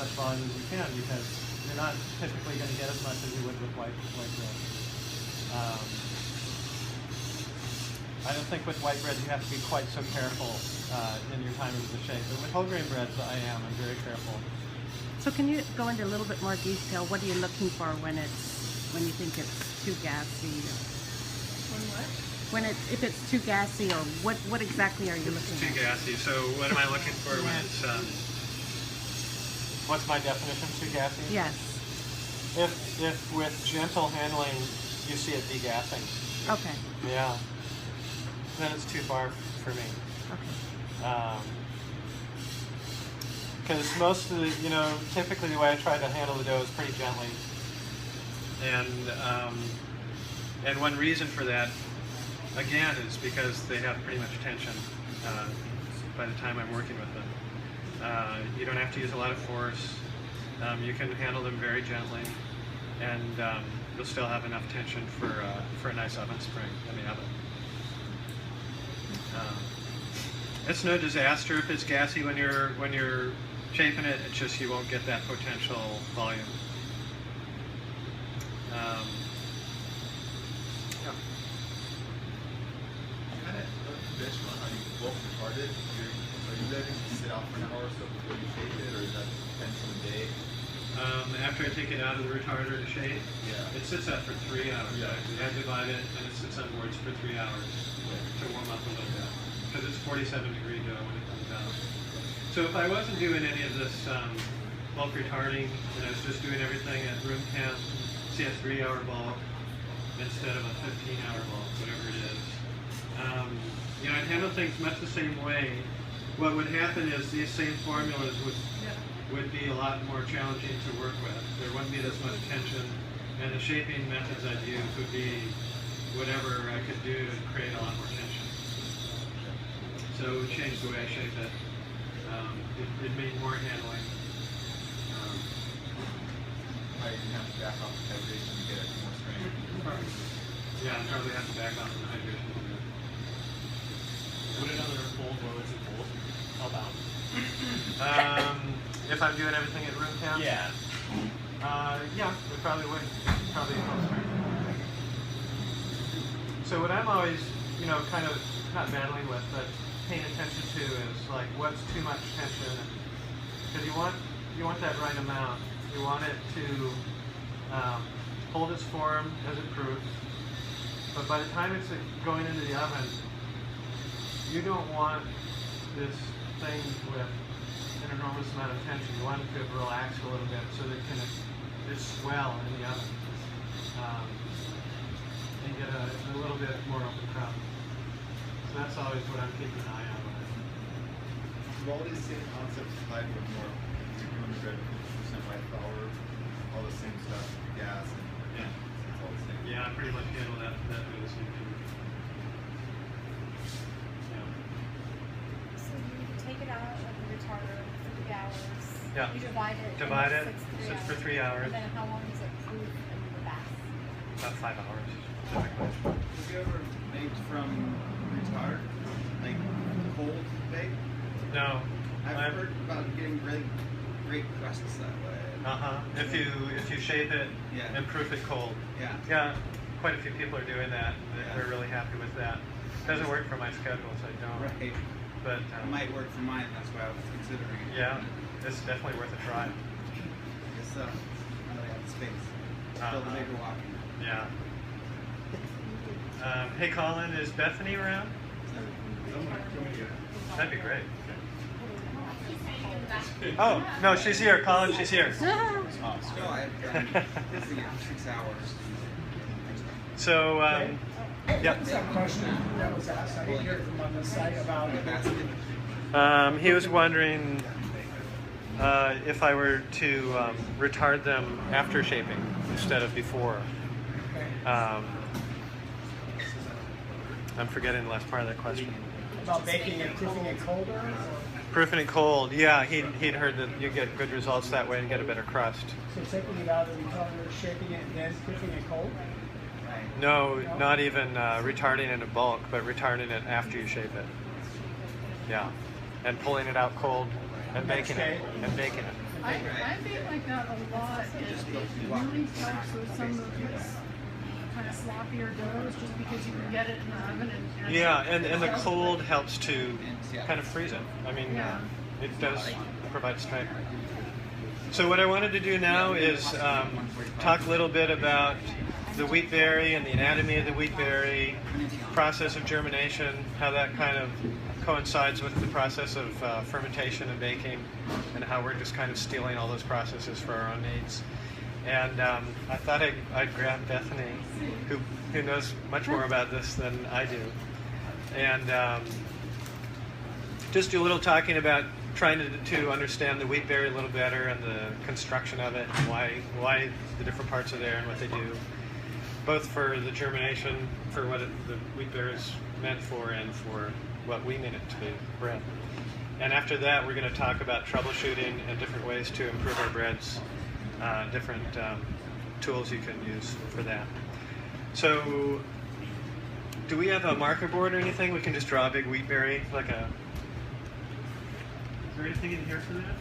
much volume as you can, because you're not typically going to get as much as you would with white bread. I don't think with white bread you have to be quite so careful in your timing of the shape, but with whole grain breads I am. I'm very careful. So can you go into a little bit more detail? What are you looking for when you think it's too gassy? If it's too gassy, or what exactly are you looking Too at? gassy. So what am I looking for when it's what's my definition of too gassy? Yes. If with gentle handling you see it degassing. Okay. Yeah. Then it's too far for me. Okay. Because most of the, typically the way I try to handle the dough is pretty gently. And one reason for that, again, is because they have pretty much tension by the time I'm working with them. You don't have to use a lot of force. You can handle them very gently, and you'll still have enough tension for a nice oven spring in the oven. It's no disaster if it's gassy when you're shaping it. It's just you won't get that potential volume. Conventional, how you bulk retard it? Are you letting it sit out for an hour or so before you shape it, or is that depends on the day? After I take it out of the retarder to shape, Yeah. it sits out for 3 hours. Yeah. I divide it, and it sits on boards for 3 hours to warm up a little bit, because it's 47-degree dough when it comes out. So if I wasn't doing any of this bulk retarding, and I was just doing everything at room temp, see a 3-hour bulk instead of a 15-hour bulk, whatever it is. I'd handle things much the same way. What would happen is these same formulas would be a lot more challenging to work with. There wouldn't be this much tension, and the shaping methods I'd use would be whatever I could do to create a lot more tension. So it would change the way I shape it. It made more handling. You have to back off the hydration to get it more strength. Yeah, I'd probably have to back off on the hydration a little bit. Would another cold rollers and cold help out? If I'm doing everything at room temp? Yeah. Yeah, it probably would. Probably full strength. So what I'm always, kind of not battling with, but paying attention to is like what's too much tension, because you want that right amount. You want it to hold its form as it proofs, but by the time it's going into the oven, you don't want this thing with an enormous amount of tension. You want it to relax a little bit so that it can just swell in the oven and get a little bit more open crust. So that's always what I'm keeping an eye on. So all these same concepts applied with more bread, 50% white flour, all the same stuff, gas, and Yeah. it's all the same. Yeah, I pretty much handle that way the same thing. Yeah. So you take it out of the retarder for 3 hours. Yeah. You divide it. Divide and it, sits sits for 3 hours. And then how long does it proof in the bath? About 5 hours, typically. Have you ever baked from retard? Like cold bake? No. I've heard about getting really great crusts that way. If you shape it Yeah. and proof it cold. Yeah. Yeah, quite a few people are doing that. Yeah. They're really happy with that. Doesn't work for my schedule, so I don't. Right. But It might work for mine, that's why I was considering it. yeah, it's definitely worth a try. I guess so. Now that I have the space. Build a Uh-huh. bigger walk-in. Yeah. Hey Colin, is Bethany around? That'd be great. Oh, no, she's here. Colin, she's here. No, I've been busy in 6 hours. So, yep. What's that question that was asked? I didn't hear from on the site about The basket. He was wondering if I were to retard them after shaping instead of before. I'm forgetting the last part of that question. about baking and proofing it colder. Or? Proofing it cold, yeah, he'd heard that you get good results that way and get a better crust. So taking it out of the retarder, shaping it, and then proofing it cold. No, not even retarding it in bulk, but retarding it after you shape it. Yeah, and pulling it out cold and Next baking it. day. And baking it. The I feel like that a lot. It really helps with some of these kind of sloppier doughs, just because you can get it in the oven and Yeah, and the cold helps to kind of freeze it. I mean, Yeah. it does provide strength. So what I wanted to do now is talk a little bit about the wheat berry and the anatomy of the wheat berry, process of germination, how that kind of coincides with the process of fermentation and baking, and how we're just kind of stealing all those processes for our own needs. And I thought I'd grab Bethany, who knows much more about this than I do, and just do a little talking about trying to understand the wheat berry a little better and the construction of it, and why the different parts are there and what they do, both for the germination, for what the wheat berry is meant for, and for what we mean it to be, bread. And after that, we're going to talk about troubleshooting and different ways to improve our breads, different tools you can use for that. So, do we have a marker board or anything? We can just draw a big wheat berry, like a... Is there anything in here for that?